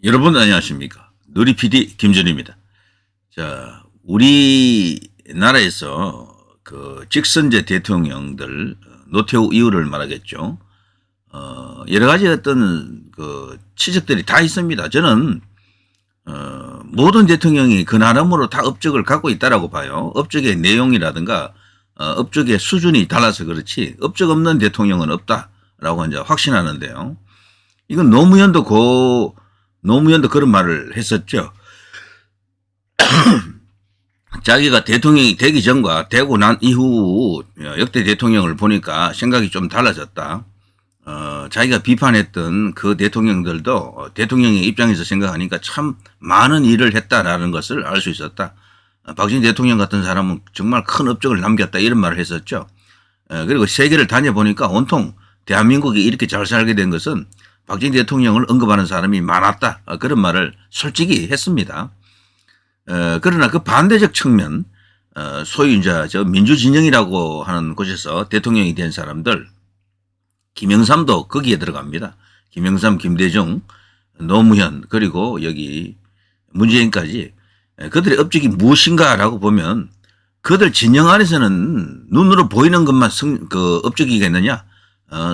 여러분 안녕하십니까. 누리 PD 김준입니다. 자, 우리나라에서 그 직선제 대통령들 노태우 이후를 말하겠죠. 여러 가지 어떤 그 치적들이 다 있습니다. 저는 모든 대통령이 그 나름으로 다 업적을 갖고 있다라고 봐요. 업적의 내용이라든가 업적의 수준이 달라서 그렇지 업적 없는 대통령은 없다라고 이제 확신하는데요. 이건 노무현도 그런 말을 했었죠. 자기가 대통령이 되기 전과 되고 난 이후 역대 대통령을 보니까 생각이 좀 달라졌다. 자기가 비판했던 그 대통령들도 대통령의 입장에서 생각하니까 참 많은 일을 했다라는 것을 알 수 있었다. 박정희 대통령 같은 사람은 정말 큰 업적을 남겼다 이런 말을 했었죠. 그리고 세계를 다녀보니까 온통 대한민국이 이렇게 잘 살게 된 것은 박정희 대통령을 언급하는 사람이 많았다. 그런 말을 솔직히 했습니다. 그러나 그 반대적 측면, 소위 이제 저 민주진영이라고 하는 곳에서 대통령이 된 사람들, 김영삼도 거기에 들어갑니다. 김영삼, 김대중, 노무현, 그리고 여기 문재인까지 그들의 업적이 무엇인가라고 보면 그들 진영 안에서는 눈으로 보이는 것만 그 업적이겠느냐.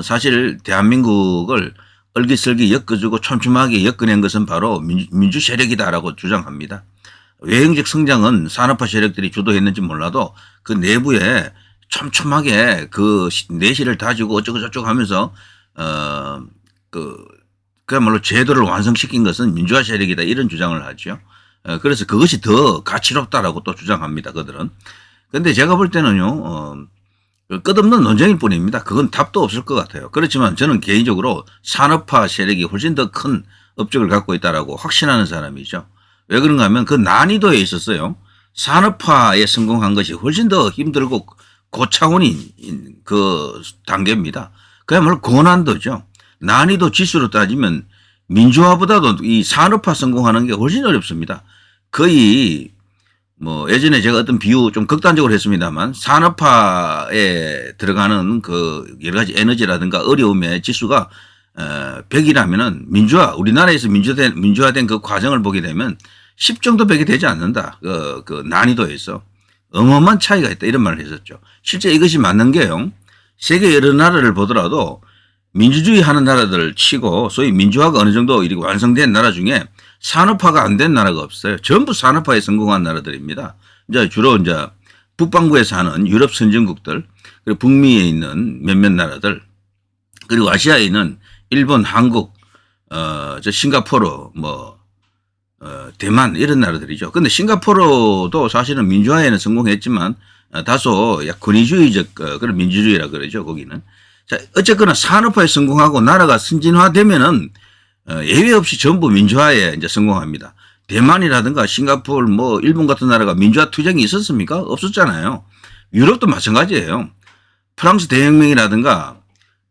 사실 대한민국을 얼기설기 엮어주고 촘촘하게 엮어낸 것은 바로 민주 세력이다라고 주장합니다. 외형적 성장은 산업화 세력들이 주도했는지 몰라도 그 내부에 촘촘하게 그 내실을 다지고 어쩌고저쩌고 하면서 그야말로 제도를 완성시킨 것은 민주화 세력이다 이런 주장을 하죠. 그래서 그것이 더 가치롭다라고 또 주장합니다. 그들은. 그런데 제가 볼 때는요. 끝없는 논쟁일 뿐입니다. 그건 답도 없을 것 같아요. 그렇지만 저는 개인적으로 산업화 세력이 훨씬 더 큰 업적을 갖고 있다라고 확신하는 사람이죠. 왜 그런가 하면 그 난이도에 있었어요. 산업화에 성공한 것이 훨씬 더 힘들고 고차원인 그 단계입니다. 그야말로 고난도죠. 난이도 지수로 따지면 민주화보다도 이 산업화 성공하는 게 훨씬 어렵습니다. 거의 뭐 예전에 제가 어떤 비유 좀 극단적으로 했습니다만 산업화에 들어가는 그 여러 가지 에너지라든가 어려움의 지수가 100이라면은 우리나라에서 민주화된 그 과정을 보게 되면 10 정도밖에 되지 않는다. 그 난이도에서 어마어마한 차이가 있다 이런 말을 했었죠. 실제 이것이 맞는 게요. 세계 여러 나라를 보더라도 민주주의 하는 나라들을 치고 소위 민주화가 어느 정도 이렇게 완성된 나라 중에 산업화가 안 된 나라가 없어요. 전부 산업화에 성공한 나라들입니다. 이제 주로 이제 북반구에 사는 유럽 선진국들, 그리고 북미에 있는 몇몇 나라들, 그리고 아시아에 있는 일본, 한국, 싱가포르, 대만 이런 나라들이죠. 근데 싱가포르도 사실은 민주화에는 성공했지만 다소 약 권위주의적 그런 민주주의라 그러죠. 거기는. 자, 어쨌거나 산업화에 성공하고 나라가 선진화되면은 예외 없이 전부 민주화에 이제 성공합니다. 대만이라든가 싱가포르 일본 같은 나라가 민주화 투쟁이 있었습니까? 없었잖아요. 유럽도 마찬가지예요. 프랑스 대혁명이라든가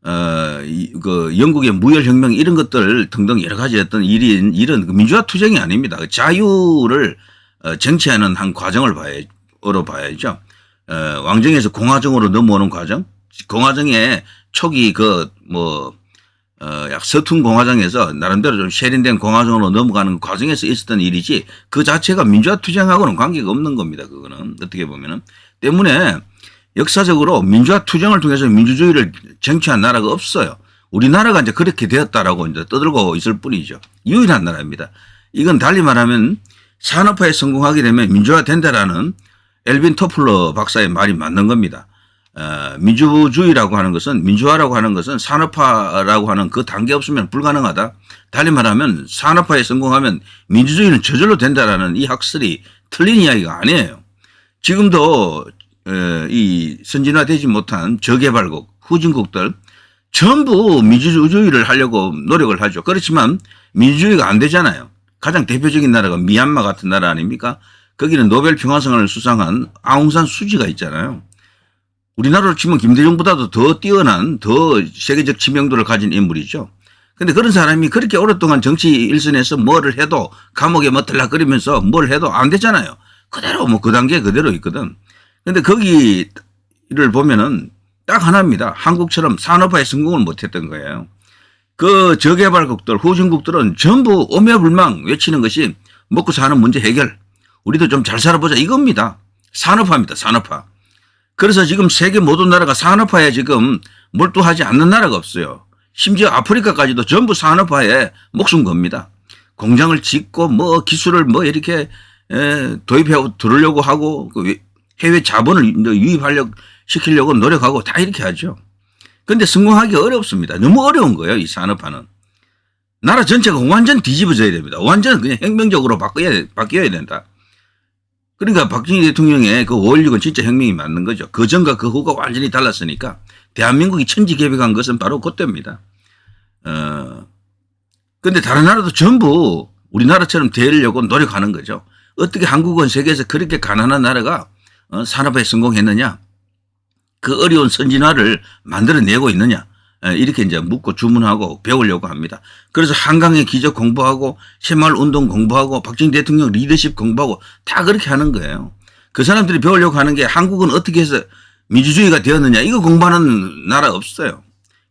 그 영국의 무열혁명 이런 것들 등등 여러 가지 어떤 이런 민주화 투쟁이 아닙니다. 자유를 쟁취하는 한 과정을 봐야죠. 왕정에서 공화정으로 넘어오는 과정, 공화정의 초기 약 서툰 공화정에서 나름대로 좀 세련된 공화정으로 넘어가는 과정에서 있었던 일이지 그 자체가 민주화 투쟁하고는 관계가 없는 겁니다. 그거는 어떻게 보면은. 때문에 역사적으로 민주화 투쟁을 통해서 민주주의를 쟁취한 나라가 없어요. 우리나라가 이제 그렇게 되었다라고 이제 떠들고 있을 뿐이죠. 유일한 나라입니다. 이건 달리 말하면 산업화에 성공하게 되면 민주화 된다라는 엘빈 토플러 박사의 말이 맞는 겁니다. 민주주의라고 하는 것은 민주화라고 하는 것은 산업화라고 하는 그 단계 없으면 불가능하다. 달리 말하면 산업화에 성공하면 민주주의는 저절로 된다라는 이 학설이 틀린 이야기가 아니에요. 지금도 이 선진화되지 못한 저개발국, 후진국들 전부 민주주의를 하려고 노력을 하죠. 그렇지만 민주주의가 안 되잖아요. 가장 대표적인 나라가 미얀마 같은 나라 아닙니까? 거기는 노벨 평화상을 수상한 아웅산 수지가 있잖아요. 우리나라로 치면 김대중보다도 더 뛰어난 더 세계적知名도를 가진 인물이죠. 그런데 그런 사람이 그렇게 오랫동안 정치 일선에서 뭐를 해도 감옥에 들락거리면서 뭘 해도 안 되잖아요. 그대로 그 단계 그대로 있거든. 그런데 거기를 보면은 딱 하나입니다. 한국처럼 산업화에 성공을 못했던 거예요. 그 저개발국들, 후진국들은 전부 오매불망 외치는 것이 먹고 사는 문제 해결. 우리도 좀 잘 살아보자 이겁니다. 산업화입니다. 산업화. 그래서 지금 세계 모든 나라가 산업화에 지금 몰두하지 않는 나라가 없어요. 심지어 아프리카까지도 전부 산업화에 목숨 겁니다. 공장을 짓고 뭐 기술을 뭐 이렇게 도입해 들으려고 하고 해외 자본을 시키려고 노력하고 다 이렇게 하죠. 그런데 성공하기 어렵습니다. 너무 어려운 거예요. 이 산업화는. 나라 전체가 완전 뒤집어져야 됩니다. 완전 그냥 혁명적으로 바뀌어야 된다. 그러니까 박정희 대통령의 그 5.16은 진짜 혁명이 맞는 거죠. 그 전과 그 후가 완전히 달랐으니까 대한민국이 천지개벽한 것은 바로 그때입니다. 근데 다른 나라도 전부 우리나라처럼 되려고 노력하는 거죠. 어떻게 한국은 세계에서 그렇게 가난한 나라가 산업화에 성공했느냐? 그 어려운 선진화를 만들어내고 있느냐? 이렇게 이제 묻고 주문하고 배우려고 합니다. 그래서 한강의 기적 공부하고 새마을 운동 공부하고 박정희 대통령 리더십 공부하고 다 그렇게 하는 거예요. 그 사람들이 배우려고 하는 게 한국은 어떻게 해서 민주주의가 되었느냐 이거 공부하는 나라 없어요.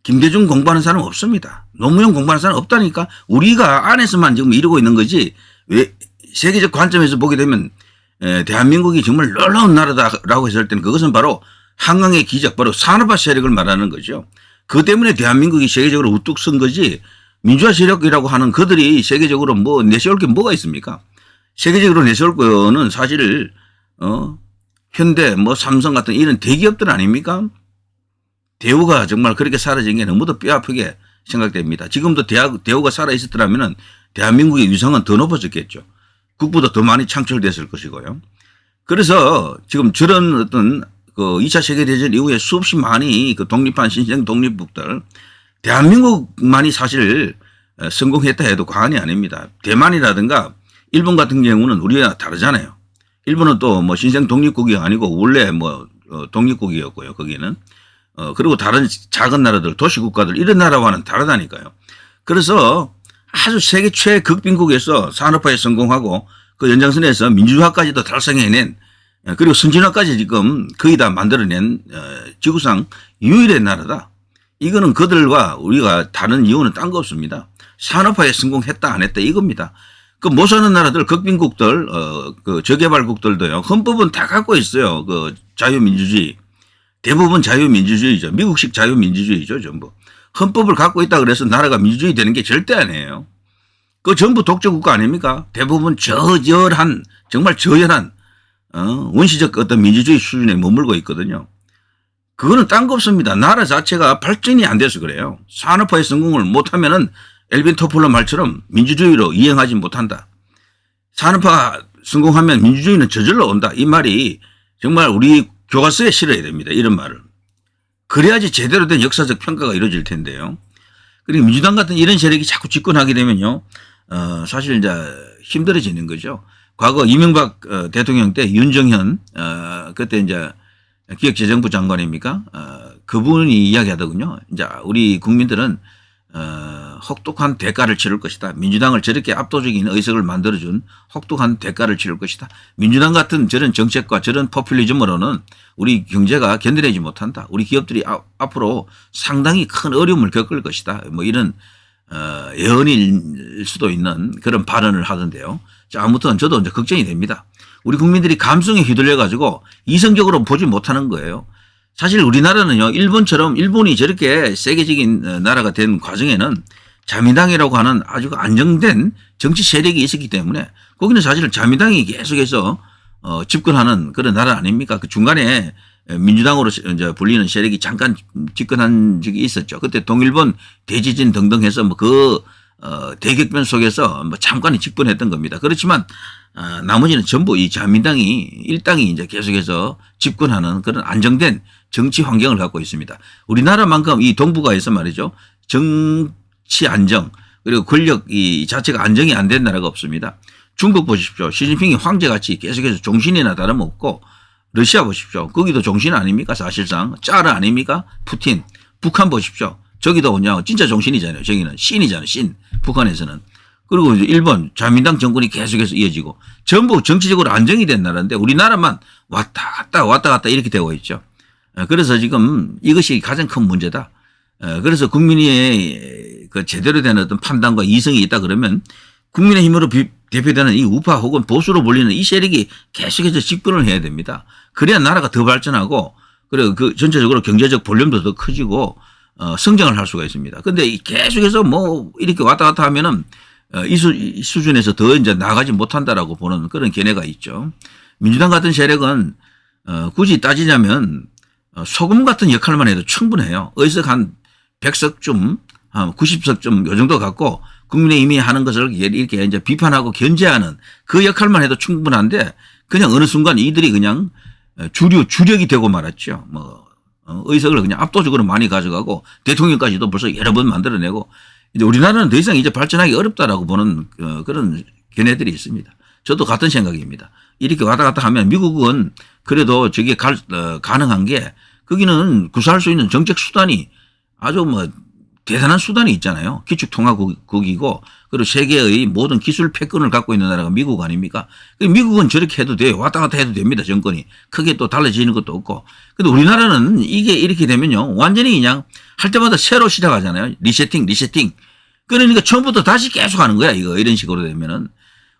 김대중 공부하는 사람 없습니다. 노무현 공부하는 사람 없다니까. 우리가 안에서만 지금 이러고 있는 거지 왜 세계적 관점에서 보게 되면 대한민국이 정말 놀라운 나라다라고 했을 때는 그것은 바로 한강의 기적 바로 산업화 세력을 말하는 거죠. 그 때문에 대한민국이 세계적으로 우뚝 선 거지 민주화 세력이라고 하는 그들이 세계적으로 뭐 내세울 게 뭐가 있습니까? 세계적으로 내세울 거는 사실 현대 뭐 삼성 같은 이런 대기업들 아닙니까? 대우가 정말 그렇게 사라진 게 너무도 뼈아프게 생각됩니다. 지금도 대우가 살아있었더라면 대한민국의 위상은 더 높아졌겠죠. 국부도 더 많이 창출됐을 것이고요. 그래서 지금 저런 어떤 그 2차 세계대전 이후에 수없이 많이 그 독립한 신생 독립국들 대한민국만이 사실 성공했다 해도 과언이 아닙니다. 대만이라든가 일본 같은 경우는 우리와 다르잖아요. 일본은 또 뭐 신생 독립국이 아니고 원래 뭐 독립국이었고요. 거기는. 그리고 다른 작은 나라들 도시국가들 이런 나라와는 다르다니까요. 그래서 아주 세계 최극빈국에서 산업화에 성공하고 그 연장선에서 민주화까지도 달성해낸 그리고 선진화까지 지금 거의 다 만들어낸 지구상 유일의 나라다. 이거는 그들과 우리가 다른 이유는 딴 거 없습니다. 산업화에 성공했다 안 했다 이겁니다. 그 못 사는 나라들 극빈국들 그 저개발국들도요. 헌법은 다 갖고 있어요. 그 자유민주주의. 대부분 자유민주주의죠. 미국식 자유민주주의죠. 전부. 헌법을 갖고 있다 그래서 나라가 민주주의 되는 게 절대 아니에요. 그 전부 독재국가 아닙니까? 대부분 저열한 정말 저열한 원시적 어떤 민주주의 수준에 머물고 있거든요. 그거는 딴 거 없습니다. 나라 자체가 발전이 안 돼서 그래요. 산업화에 성공을 못하면은 엘빈 토플러 말처럼 민주주의로 이행하지 못한다. 산업화 성공하면 민주주의는 저절로 온다. 이 말이 정말 우리 교과서에 실어야 됩니다. 이런 말을. 그래야지 제대로 된 역사적 평가가 이루어질 텐데요. 그리고 민주당 같은 이런 세력이 자꾸 집권하게 되면요. 사실 이제 힘들어지는 거죠. 과거 이명박 대통령 때 윤정현 그때 이제 기획재정부 장관입니까? 그분이 이야기하더군요. 이제 우리 국민들은 혹독한 대가를 치를 것이다. 민주당을 저렇게 압도적인 의석을 만들어준 혹독한 대가를 치를 것이다. 민주당 같은 저런 정책과 저런 포퓰리즘으로는 우리 경제가 견뎌내지 못한다. 우리 기업들이 앞으로 상당히 큰 어려움을 겪을 것이다. 뭐 이런 예언일 수도 있는 그런 발언을 하던데요. 자, 아무튼 저도 이제 걱정이 됩니다. 우리 국민들이 감성에 휘둘려 가지고 이성적으로 보지 못하는 거예요. 사실 우리나라는요, 일본처럼 일본이 저렇게 세계적인 나라가 된 과정에는 자민당이라고 하는 아주 안정된 정치 세력이 있었기 때문에 거기는 사실 자민당이 계속해서 집권하는 그런 나라 아닙니까? 그 중간에 민주당으로 이제 불리는 세력이 잠깐 집권한 적이 있었죠. 그때 동일본 대지진 등등 해서 뭐 대격변 속에서 뭐 잠깐 집권했던 겁니다. 그렇지만 나머지는 전부 이 자민당이 일당이 이제 계속해서 집권하는 그런 안정된 정치 환경을 갖고 있습니다. 우리나라만큼 이 동북아에서 말이죠. 정치 안정 그리고 권력 이 자체가 안정이 안 된 나라가 없습니다. 중국 보십시오. 시진핑이 황제같이 계속해서 종신이나 다름없고 러시아 보십시오. 거기도 종신 아닙니까? 사실상 짜르 아닙니까? 푸틴. 북한 보십시오. 저기도 그냥 진짜 종신이잖아요. 저기는 신이잖아요. 신. 북한에서는. 그리고 이제 일본 자민당 정권이 계속해서 이어지고 전부 정치적으로 안정이 된 나라인데 우리나라만 왔다 갔다 이렇게 되고 있죠. 그래서 지금 이것이 가장 큰 문제다. 그래서 국민의 그 제대로 된 어떤 판단과 이성이 있다 그러면 국민의힘으로 대표되는 이 우파 혹은 보수로 몰리는 이 세력이 계속해서 집권을 해야 됩니다. 그래야 나라가 더 발전하고 그리고 그 전체적으로 경제적 볼륨도 더 커지고 성장을 할 수가 있습니다. 근데 계속해서 뭐 이렇게 왔다 갔다 하면은 이 수준에서 더 이제 나가지 못한다라고 보는 그런 견해가 있죠. 민주당 같은 세력은 굳이 따지자면 소금 같은 역할만 해도 충분해요. 의석 한 100석쯤, 한 90석쯤 요 정도 갖고 국민의힘이 하는 것을 이렇게 이제 비판하고 견제하는 그 역할만 해도 충분한데 그냥 어느 순간 이들이 그냥 주력이 되고 말았죠. 뭐 의석을 그냥 압도적으로 많이 가져가고 대통령까지도 벌써 여러 번 만들어내고 이제 우리나라는 더 이상 이제 발전하기 어렵다라고 보는 그런 견해들이 있습니다. 저도 같은 생각입니다. 이렇게 왔다 갔다 하면 미국은 그래도 저게 가능한 게 거기는 구사할 수 있는 정책 수단이 아주 뭐 대단한 수단이 있잖아요. 기축통화국이고 그리고 세계의 모든 기술 패권을 갖고 있는 나라가 미국 아닙니까? 미국은 저렇게 해도 돼요. 왔다 갔다 해도 됩니다. 정권이. 크게 또 달라지는 것도 없고. 근데 우리나라는 이게 이렇게 되면요. 완전히 그냥 할 때마다 새로 시작하잖아요. 리세팅. 그러니까 처음부터 다시 계속 하는 거야. 이거 이런 식으로 되면은.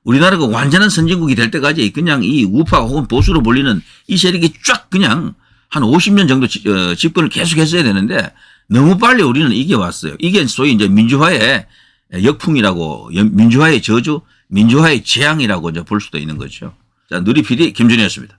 우리나라가 완전한 선진국이 될 때까지 그냥 이 우파 혹은 보수로 몰리는 이 세력이 쫙 그냥 한 50년 정도 집권을 계속 했어야 되는데 너무 빨리 우리는 이겨왔어요. 이게 소위 이제 민주화의 역풍이라고, 민주화의 저주, 민주화의 재앙이라고 이제 볼 수도 있는 거죠. 자, 누리 PD 김준희였습니다.